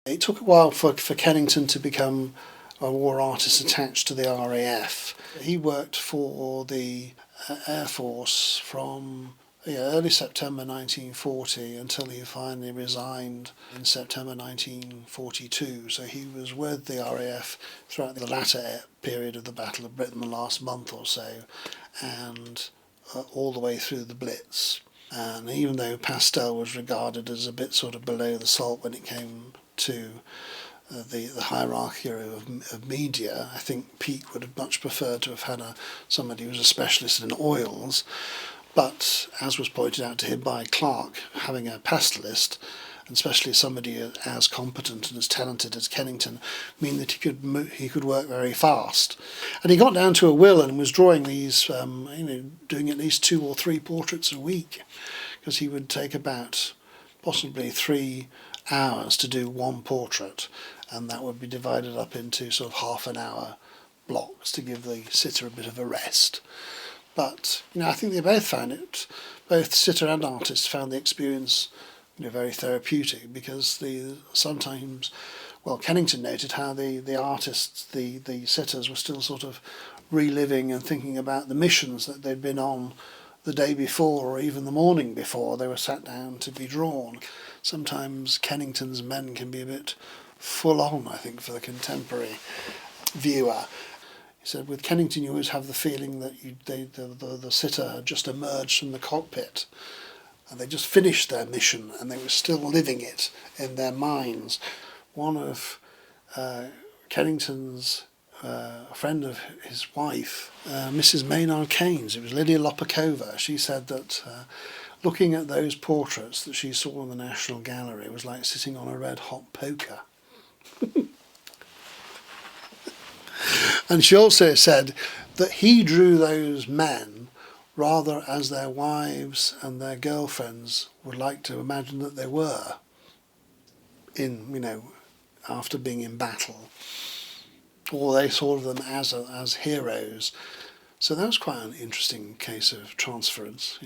It took a while for Kennington to become a war artist attached to the RAF. He worked for the Air Force from early September 1940 until he finally resigned in September 1942. So he was with the RAF throughout the latter period of the Battle of Britain, the last month or so, and all the way through the Blitz. And even though pastel was regarded as a bit sort of below the salt when it came to the hierarchy of media, I think Peake would have much preferred to have had somebody who was a specialist in oils. But, as was pointed out to him by Clark, having a pastelist, and especially somebody as competent and as talented as Kennington, mean that he could work very fast. And he got down to a will and was drawing these, doing at least 2 or 3 portraits a week, because he would take about possibly 3 hours to do one portrait, and that would be divided up into sort of half-an-hour blocks to give the sitter a bit of a rest. But I think they both found it, both sitter and artist found the experience very therapeutic, because sometimes, Kennington noted how the artists, the sitters, were still sort of reliving and thinking about the missions that they'd been on the day before or even the morning before they were sat down to be drawn. Sometimes Kennington's men can be a bit full on, I think, for the contemporary viewer. He said with Kennington you always have the feeling that the sitter had just emerged from the cockpit and they just finished their mission and they were still living it in their minds. One of Kennington's a friend of his wife, Mrs. Maynard Keynes, it was Lydia Lopakova, she said that looking at those portraits that she saw in the National Gallery was like sitting on a red hot poker. And she also said that he drew those men rather as their wives and their girlfriends would like to imagine that they were after being in battle, or they saw them as heroes. So that was quite an interesting case of transference,